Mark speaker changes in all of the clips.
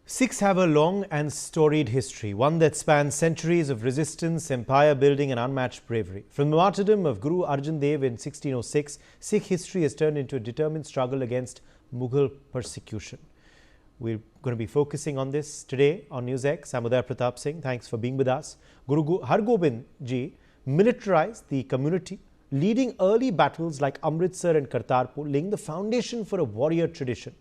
Speaker 1: Sikhs have a long and storied history, one that spans centuries of resistance, empire building and unmatched bravery. From the martyrdom of Guru Arjan Dev in 1606, Sikh history has turned into a determined struggle against Mughal persecution. We're going to be focusing on this today on Newsx. I'm Uday Pratap Singh. Thanks for being with us. Guru Hargobind Ji militarized the community, leading early battles like Amritsar and Kartarpur, laying the foundation for a warrior tradition.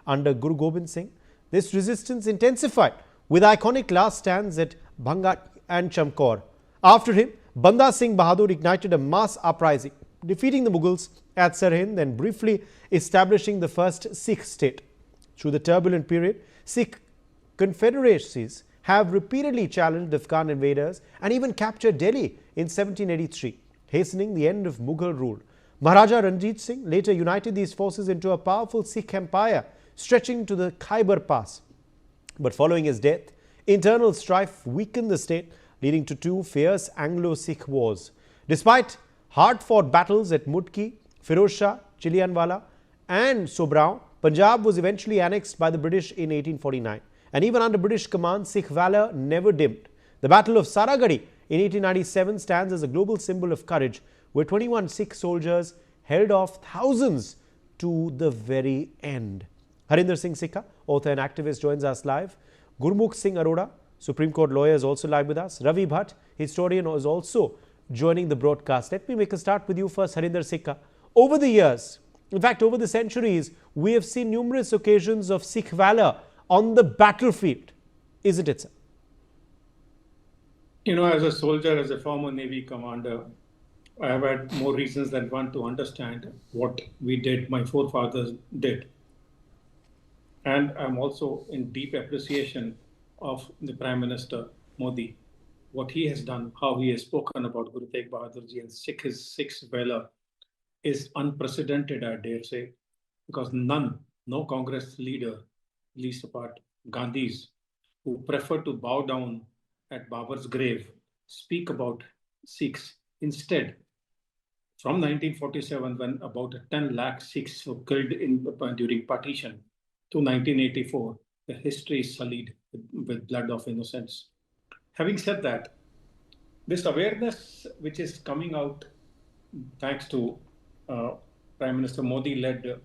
Speaker 1: Under Guru Gobind Singh, this resistance intensified with iconic last stands at Bhangat and Chamkaur. After him, Banda Singh Bahadur ignited a mass uprising, defeating the Mughals at Sirhind and briefly establishing the first Sikh state. Through the turbulent period, Sikh confederacies have repeatedly challenged Afghan invaders and even captured Delhi in 1783, hastening the end of Mughal rule. Maharaja Ranjit Singh later united these forces into a powerful Sikh empire stretching to the Khyber Pass. But following his death, internal strife weakened the state, leading to two fierce Anglo-Sikh wars. Despite hard-fought battles at Mudki, Firoz Shah, Chilianwala and Sobraon, Punjab was eventually annexed by the British in 1849. And even under British command, Sikh valor never dimmed. The Battle of Saragadi in 1897 stands as a global symbol of courage, where 21 Sikh soldiers held off thousands to the very end. Harinder Singh Sikha, author and activist, joins us live. Gurmukh Singh Arora, Supreme Court lawyer, is also live with us. Ravi Bhatt, historian, is also joining the broadcast. Let me make a start with you first, Harinder Sikha. Over the years, in fact, over the centuries, we have seen numerous occasions of Sikh valor on the battlefield. Isn't it, sir?
Speaker 2: You know, as a soldier, as a former Navy commander, I have had more reasons than one to understand what we did, my forefathers did. And I'm also in deep appreciation of the Prime Minister Modi, what he has done, how he has spoken about Guru Tegh Bahadur Ji and Sikh's valor is unprecedented, I dare say, because no Congress leader, least apart Gandhi's, who preferred to bow down at Babur's grave, speak about Sikhs. Instead, from 1947, when about 10 lakh Sikhs were killed during partition, to 1984, the history is sullied with blood of innocents. Having said that, this awareness which is coming out thanks to Prime Minister Modi-led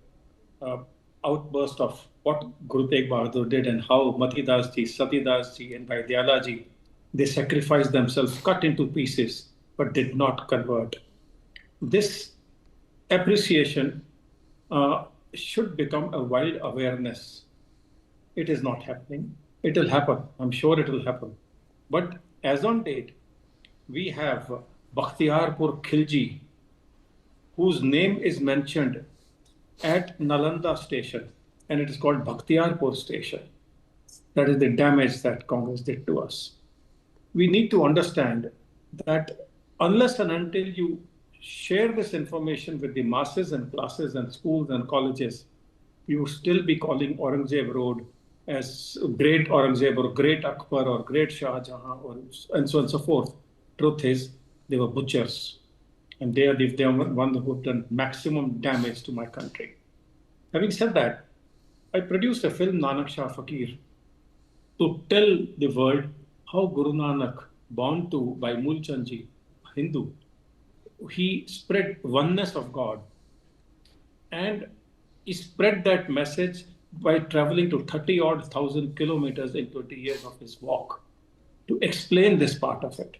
Speaker 2: outburst of what Guru Tegh Bahadur did and how Matidas Ji, Satidas Ji and Vaidyala Ji, they sacrificed themselves, cut into pieces, but did not convert. This appreciation should become a wide awareness. It is not happening. It will happen. I'm sure it will happen. But as on date, we have Bakhtiarpur Khilji, whose name is mentioned at Nalanda station, and it is called Bakhtiarpur station. That is the damage that Congress did to us. We need to understand that unless and until you share this information with the masses and classes and schools and colleges, you will still be calling Aurangzeb Road as Great Aurangzeb or Great Akbar or Great Shah Jahan and so on and so forth. Truth is, they were butchers. And they are the one who have done maximum damage to my country. Having said that, I produced a film, Nanak Shah Fakir, to tell the world how Guru Nanak, born to by Mulchand Ji, Hindu, he spread oneness of God. And he spread that message by traveling to 30-odd thousand kilometers in 20 years of his walk to explain this part of it.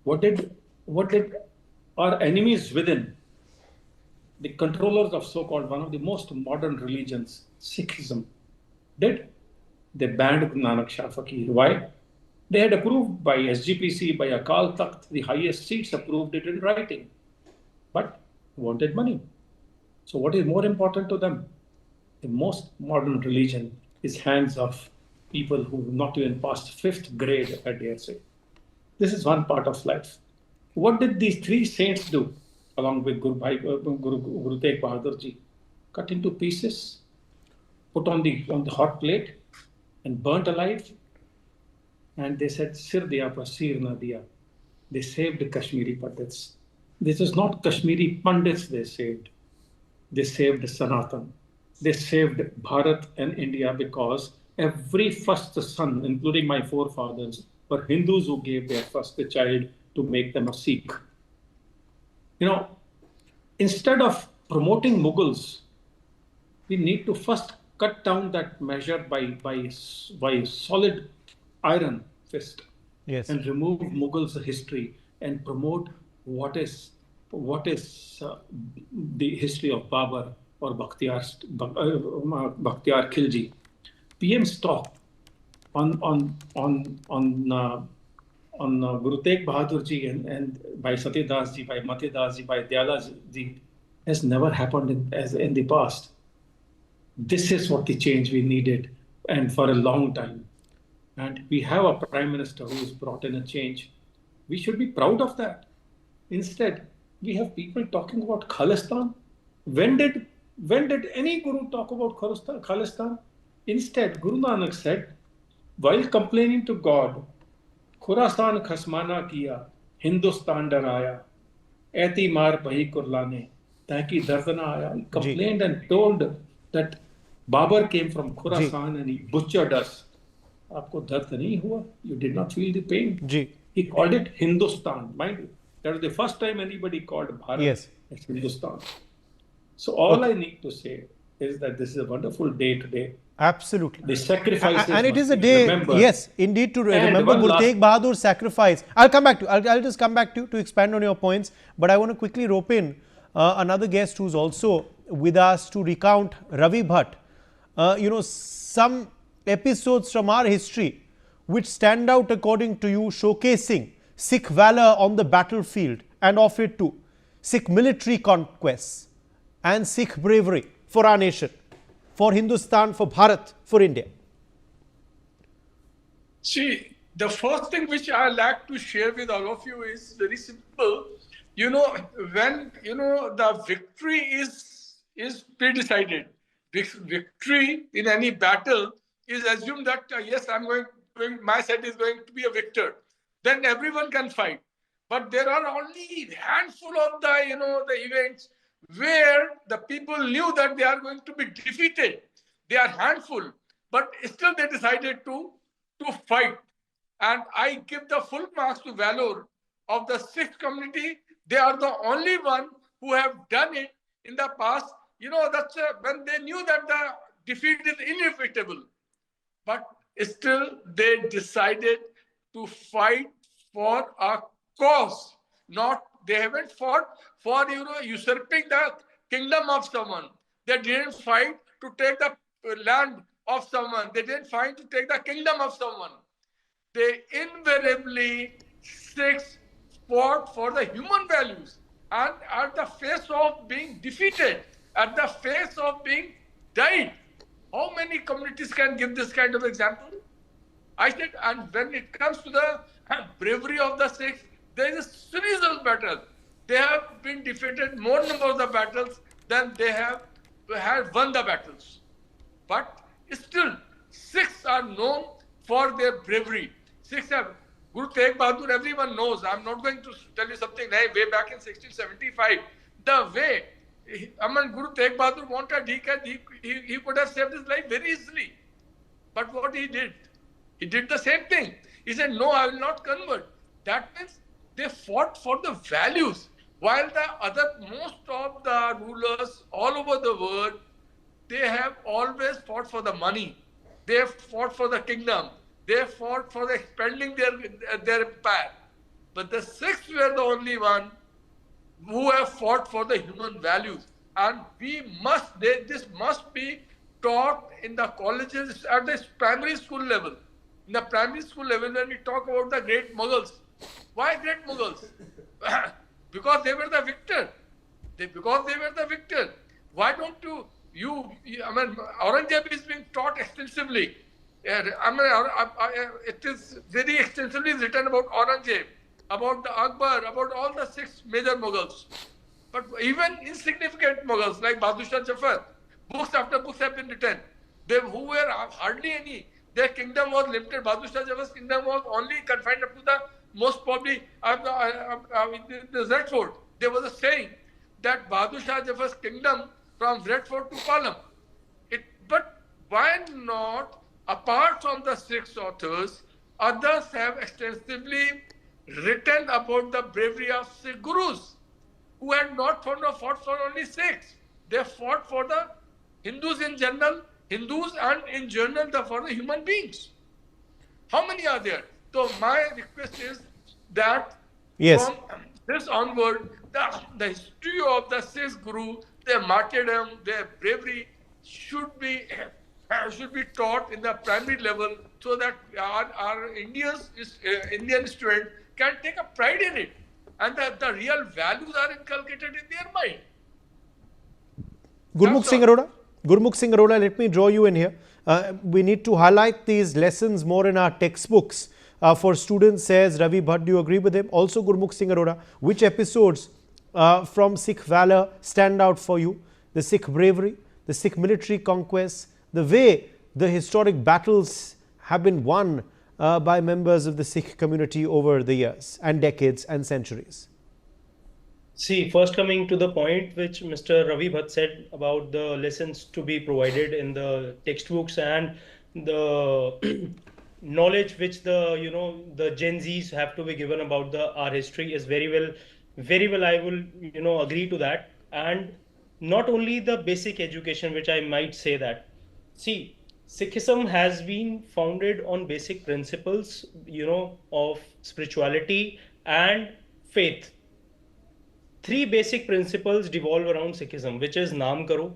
Speaker 2: What did our enemies within, the controllers of so-called one of the most modern religions, Sikhism, did? They banned Nanak Shah Fakir. Why? They had approved by SGPC, by Akal Takht, the highest seats approved it in writing, but wanted money. So what is more important to them? The most modern religion is hands of people who have not even passed 5th grade, I dare say. This is one part of life. What did these three saints do along with Guru Tegh Bahadur Ji? Cut into pieces, put on the hot plate and burnt alive. And they said, Sir diya pa sir na diya. They saved the Kashmiri Pandits. This is not Kashmiri Pandits they saved. They saved Sanatan. They saved Bharat and India because every first son, including my forefathers, were Hindus who gave their first child to make them a Sikh. You know, instead of promoting Mughals, we need to first cut down that measure by solid iron fist
Speaker 1: Yes.
Speaker 2: and remove Mughals history and promote what is what is the history of Babur or Bakhtiyar Khilji. PM's talk on Guru Tegh Bahadur ji and by Satyadas ji, by Matyadas ji, by Dayala ji has never happened as in the past. This is what the change we needed, and for a long time. And we have a prime minister who has brought in a change. We should be proud of that. Instead, we have people talking about Khalistan. When did any guru talk about Khalistan? Instead, Guru Nanak said, while complaining to God, Khorasan खसमाना किया हिंदुस्तान डराया ऐती मार बही कुर्लाने ताकि दर्द ना आया. He complained and told that Babur came from Khurasan and he butchered us. आपको दर्द नहीं हुआ? You did not feel the pain. He called it Hindustan. Mind you, that was the first time anybody called Bharat as Hindustan. So all I need to say is that this is a wonderful day today.
Speaker 1: Absolutely.
Speaker 2: The sacrifices
Speaker 1: and it is a day, yes, indeed, to remember Guru Tegh Bahadur's sacrifice. I'll come back to, I'll just come back to expand on your points, but I want to quickly rope in another guest who's also with us to recount Ravi Bhatt. Some episodes from our history which stand out according to you, showcasing Sikh valor on the battlefield and off it too, Sikh military conquests and Sikh bravery for our nation, for Hindustan, for Bharat, for India.
Speaker 3: See, the first thing which I like to share with all of you is very simple. When the victory is pre-decided, victory in any battle is assumed that yes, my side is going to be a victor. Then everyone can fight. But there are only handful of the events where the people knew that they are going to be defeated. They are handful, but still they decided to fight. And I give the full marks to valor of the Sikh community. They are the only one who have done it in the past. That's when they knew that the defeat is inevitable. But still they decided to fight for a cause. They haven't fought for usurping the kingdom of someone. They didn't fight to take the land of someone. They didn't fight to take the kingdom of someone. They invariably fought for the human values, and at the face of being defeated, at the face of being died. How many communities can give this kind of example? I said, and when it comes to the bravery of the Sikhs, there is a series of battles. They have been defeated more number of the battles than they have won the battles. But still, Sikhs are known for their bravery. Sikhs have Guru Tegh Bahadur, everyone knows. I'm not going to tell you something way back in 1675. The way Guru Tegh Bahadur wanted, he could have saved his life very easily. But what he did the same thing. He said, no, I will not convert. That means they fought for the values. While most of the rulers all over the world, they have always fought for the money. They have fought for the kingdom. They fought for expanding their empire. But the Sikhs were the only one who have fought for the human values. And this must be taught in the colleges at the primary school level. In the primary school level, when we talk about the great Mughals. Why great Mughals? Because they were the victor. Because they were the victor. Why don't Aurangzeb is being taught extensively. It is very extensively written about Aurangzeb, about the Akbar, about all the 6 major Mughals. But even insignificant Mughals like Bahadur Shah Zafar, books after books have been written. Who were hardly any. Their kingdom was limited. Bahadur Shah Zafar's kingdom was only confined up to the most probably the Red Fort. There was a saying that Bahadur Shah Zafar's kingdom from Red Fort to Palam. But why not apart from the six authors, others have extensively written about the bravery of Sikh gurus who had not fought for only Sikhs. They fought for the Hindus in general, Hindus and in general for the human beings. How many are there? So my request is that
Speaker 1: Yes.
Speaker 3: from this onward, the history of the Sikh Guru, their martyrdom, their bravery should be taught in the primary level so that our Indian students can take a pride in it and that the real values are inculcated in their mind.
Speaker 1: Gurmukh Singh Arora, let me draw you in here. We need to highlight these lessons more in our textbooks for students, says Ravi Bhatt. Do you agree with him? Also, Gurmukh Singh Arora, which episodes from Sikh valor stand out for you? The Sikh bravery, the Sikh military conquests, the way the historic battles have been won by members of the Sikh community over the years and decades and centuries.
Speaker 4: See, first coming to the point which Mr. Ravi Bhatt said about the lessons to be provided in the textbooks and the knowledge which the Gen Zs have to be given about our history is very well I will agree to that. And not only the basic education, which I might say that, see, Sikhism has been founded on basic principles of spirituality and faith. Three basic principles revolve around Sikhism, which is Naam Karo,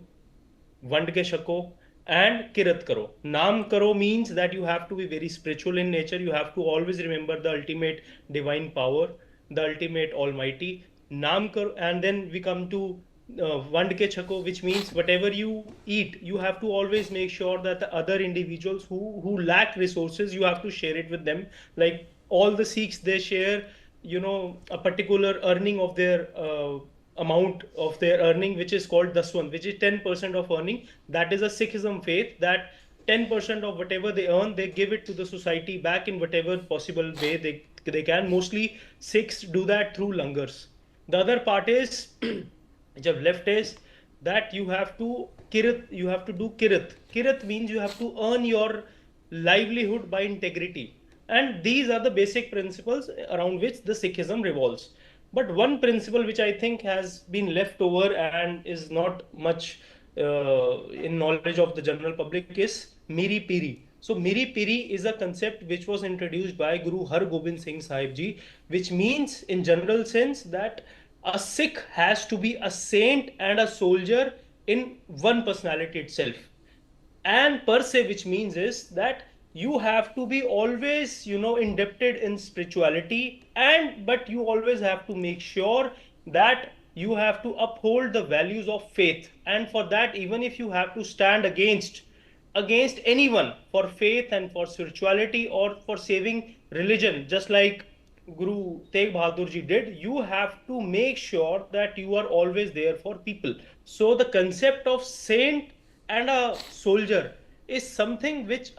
Speaker 4: Vand Ke Shako, and Kirat Karo. Naam Karo means that you have to be very spiritual in nature. You have to always remember the ultimate divine power, the ultimate almighty. Naam Karo, and then we come to Vand Ke Shako, which means whatever you eat, you have to always make sure that the other individuals who lack resources, you have to share it with them. Like all the Sikhs, they share a particular earning of their amount of their earning, which is called Daswan, which is 10% of earning. That is a Sikhism faith, that 10% of whatever they earn, they give it to the society back in whatever possible way they can. Mostly Sikhs do that through langars. The other part is, which I've left, is that you have to do kirat. Kirat means you have to earn your livelihood by integrity. And these are the basic principles around which the Sikhism revolves. But one principle which I think has been left over and is not much in knowledge of the general public is Miri Piri. So Miri Piri is a concept which was introduced by Guru Har Gobind Singh Sahib Ji, which means in general sense that a Sikh has to be a saint and a soldier in one personality itself. And per se, which means is that you have to be always indebted in spirituality, but you always have to make sure that you have to uphold the values of faith. And for that, even if you have to stand against anyone for faith and for spirituality or for saving religion, just like Guru Tegh Bahadur ji did, you have to make sure that you are always there for people. So the concept of saint and a soldier is something which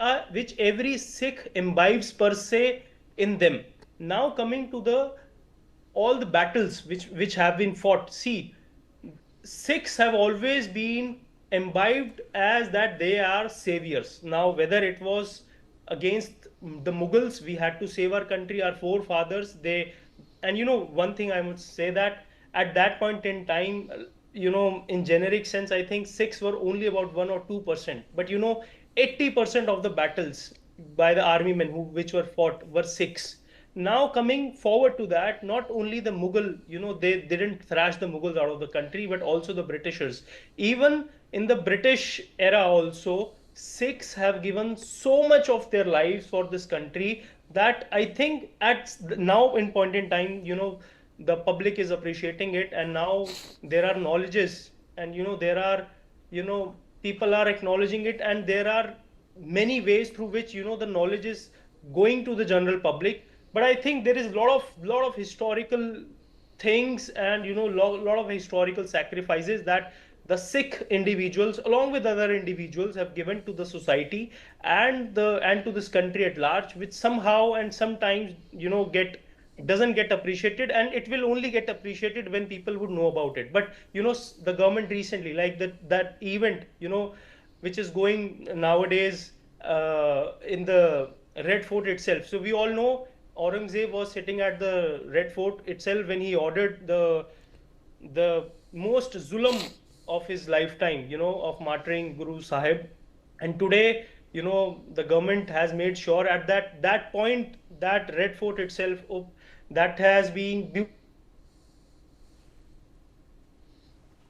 Speaker 4: every Sikh imbibes per se in them. Now coming to all the battles which have been fought. See, Sikhs have always been imbibed as that they are saviors. Now whether it was against the Mughals, we had to save our country, our forefathers, one thing I would say that at that point in time, in generic sense, I think Sikhs were only about 1 or 2%. But 80% of the battles by the army men which were fought were Sikhs. Now coming forward to that, not only the Mughal, they didn't thrash the Mughals out of the country, but also the Britishers. Even in the British era also, Sikhs have given so much of their lives for this country that I think now in point in time, the public is appreciating it, and now there are knowledges, and there are people are acknowledging it, and there are many ways through which the knowledge is going to the general public. But I think there is a lot of historical things and lot of historical sacrifices that the Sikh individuals along with other individuals have given to the society and to this country at large, which somehow and sometimes doesn't get appreciated, and it will only get appreciated when people would know about it. But the government recently, like that event which is going nowadays in the Red Fort itself. So we all know Aurangzeb was sitting at the Red Fort itself when he ordered the most zulm of his lifetime, of martyring Guru Sahib. And today, the government has made sure at that point that Red Fort itself, that has been.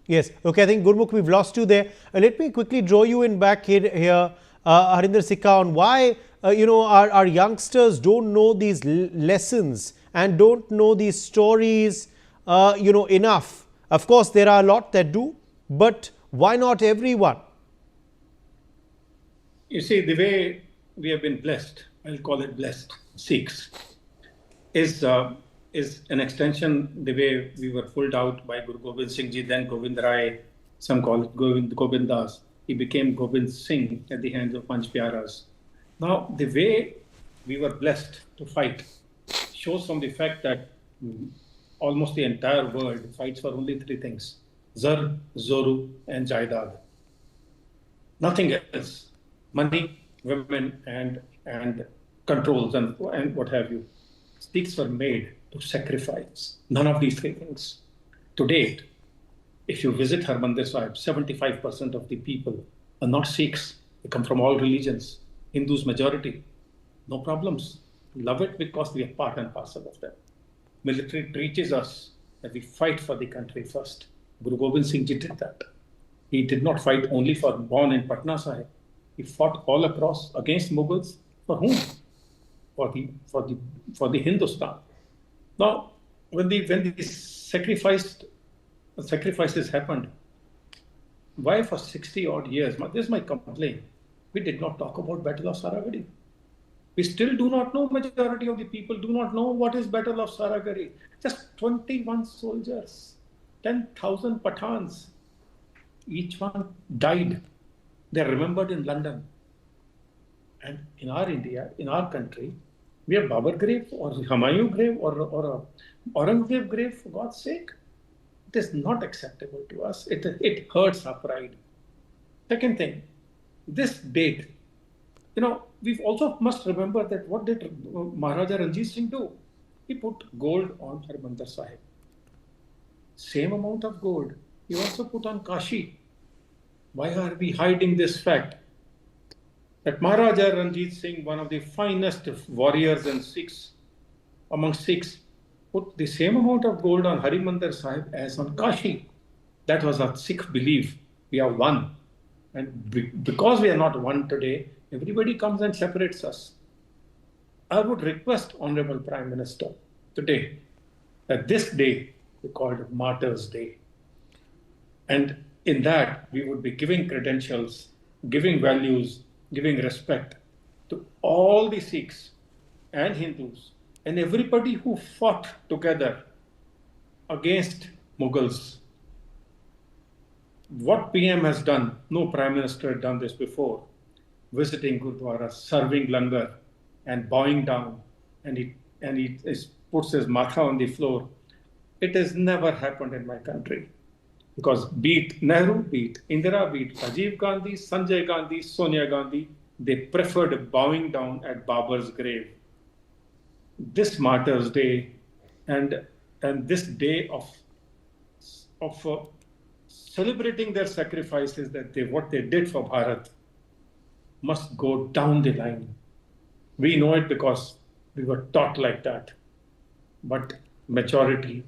Speaker 1: Yes. Okay. I think Gurmukh, we've lost you there. Let me quickly draw you in back here, Harinder Sikka, on why our youngsters don't know these lessons and don't know these stories, enough. Of course, there are a lot that do, but why not everyone?
Speaker 2: You see, the way we have been blessed, I'll call it blessed, Sikhs, is an extension the way we were pulled out by Guru Gobind Singh Ji, then Gobind Rai, some call it Gobind Das. He became Gobind Singh at the hands of Panch Pyaras. Now, the way we were blessed to fight shows from the fact that almost the entire world fights for only three things: Zar, Zoru, and Jaidad. Nothing else. Money, women, and controls and what have you. Sikhs were made to sacrifice none of these three things. To date, if you visit Harmandir Sahib, 75% of the people are not Sikhs. They come from all religions. Hindus majority. No problems. Love it because we are part and parcel of them. Military teaches us that we fight for the country first. Guru Gobind Singh Ji did that. He did not fight only for born in Patna Sahib. He fought all across against Mughals. For whom? For the Hindustan. Now, when the sacrifices happened, why for 60 odd years? This is my complaint. We did not talk about Battle of Saragari. We still do not know. Majority of the people do not know what is Battle of Saragari. Just 21 soldiers, 10,000 Pathans. Each one died. They are remembered in London. And in our India, in our country, we have Babur grave or Humayun grave or Aurangzeb grave, for God's sake. It is not acceptable to us. It hurts our pride. Second thing, this date, we also must remember that what did Maharaja Ranjit Singh do? He put gold on Harmandir Sahib. Same amount of gold he also put on Kashi. Why are we hiding this fact? That Maharaja Ranjit Singh, one of the finest warriors and Sikhs, among Sikhs, put the same amount of gold on Harmandir Sahib as on Kashi. That was a Sikh belief. We are one. And because we are not one today, everybody comes and separates us. I would request Honorable Prime Minister today that this day be called Martyrs' Day. And in that, we would be giving credentials, giving values, giving respect to all the Sikhs and Hindus and everybody who fought together against Mughals. What PM has done, no Prime Minister had done this before, visiting Gurdwaras, serving langar and bowing down, and he puts his matha on the floor. It has never happened in my country. Because beat Nehru, beat Indira, beat Rajiv Gandhi, Sanjay Gandhi, Sonia Gandhi, they preferred bowing down at Babur's grave. This Martyrs' Day and this day of celebrating their sacrifices, what they did for Bharat, must go down the line. We know it because we were taught like that. But majority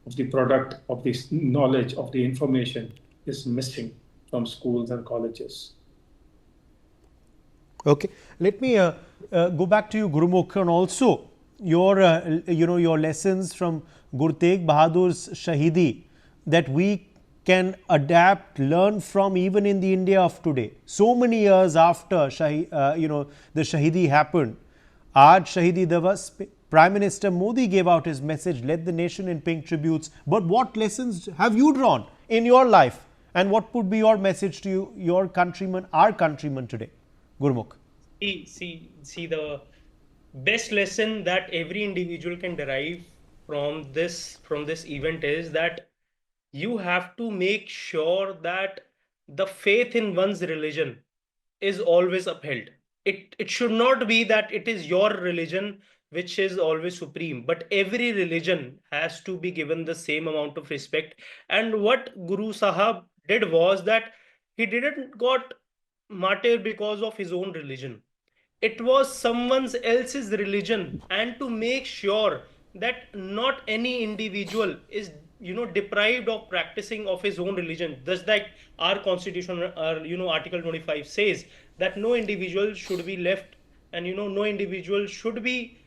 Speaker 2: of the product of this knowledge, of the information is missing from schools and colleges.
Speaker 1: Okay, let me go back to you, Gurmukh, and also your your lessons from Guru Tegh Bahadur's Shaheedi that we can adapt, learn from even in the India of today. So many years after the Shaheedi happened, Aaj Shaheedi Diwas, Prime Minister Modi gave out his message, led the nation in paying tributes. But what lessons have you drawn in your life? And what would be your message to your countrymen, our countrymen today? Gurmukh.
Speaker 4: See, the best lesson that every individual can derive from this event is that you have to make sure that the faith in one's religion is always upheld. it should not be that it is your religion which is always supreme, but every religion has to be given the same amount of respect. And what Guru Sahab did was that he didn't got martyred because of his own religion. It was someone else's religion, and to make sure that not any individual is deprived of practicing of his own religion, just like our constitution, our article 25 says that no individual should be left, and no individual should be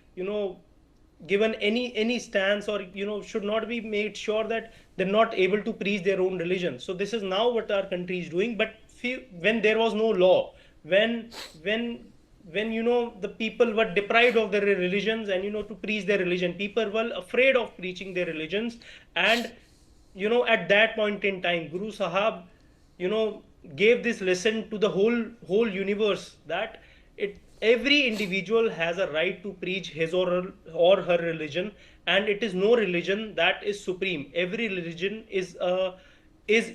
Speaker 4: given any stance, or should not be made sure that they're not able to preach their own religion. So this is now what our country is doing. But when there was no law, when the people were deprived of their religions, and to preach their religion, people were afraid of preaching their religions. And at that point in time, Guru Sahab gave this lesson to the whole universe, that every individual has a right to preach his or her religion, and it is no religion that is supreme. Every religion is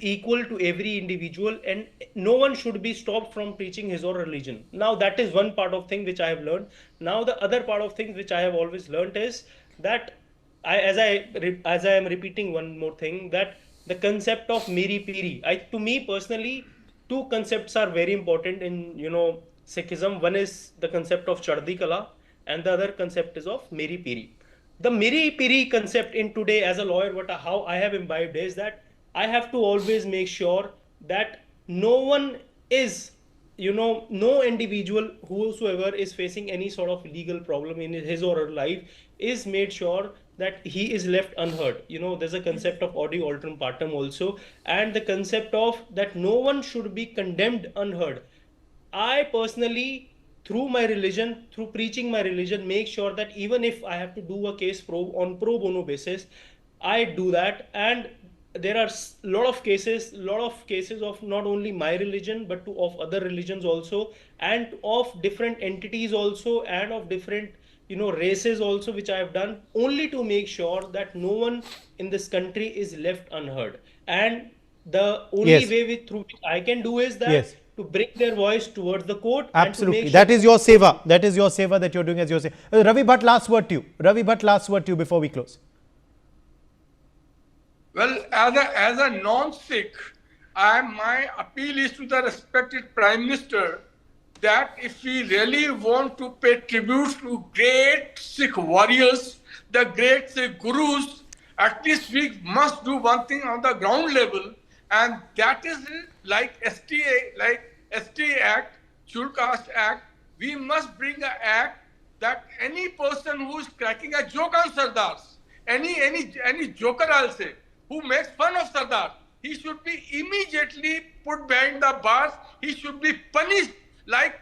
Speaker 4: equal to every individual, and no one should be stopped from preaching his or her religion. Now that is one part of thing which I have learned. Now the other part of things which I have always learned is that as I am repeating one more thing, that the concept of Meri Piri, to me personally, two concepts are very important in Sikhism. One is the concept of Chardi Kala, and the other concept is of Meri Piri. The Meri Piri concept in today, as a lawyer, how I have imbibed is that I have to always make sure that no one is, no individual whosoever is facing any sort of legal problem in his or her life is made sure that he is left unheard. There's a concept of audio alterum partem also, and the concept of that no one should be condemned unheard. I personally, through my religion, through preaching my religion, make sure that even if I have to do a case on pro bono basis, I do that. And there are a lot of cases of not only my religion, but of other religions also, and of different entities also, and of different races also, which I have done only to make sure that no one in this country is left unheard. And the only way through which I can do is that to bring their voice towards the court.
Speaker 1: Absolutely.
Speaker 4: And to make
Speaker 1: that is your seva. That is your seva that you're doing as your seva. Ravi Bhatt, last word to you. Ravi Bhatt, last word to you before we close.
Speaker 3: Well, as a non-Sikh, my appeal is to the respected Prime Minister that if we really want to pay tribute to great Sikh warriors, the great Sikh gurus, at least we must do one thing on the ground level, and that is like STA Act, Scheduled Caste Act. We must bring an act that any person who is cracking a joke on Sardars, any joker, I'll say, who makes fun of Sardar, he should be immediately put behind the bars. He should be punished like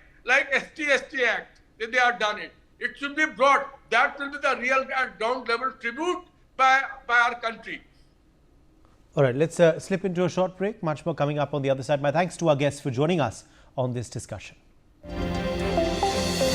Speaker 3: ST Act. They have done it. It should be brought. That will be the real ground level tribute by our country.
Speaker 1: All right, let's slip into a short break. Much more coming up on the other side. My thanks to our guests for joining us on this discussion.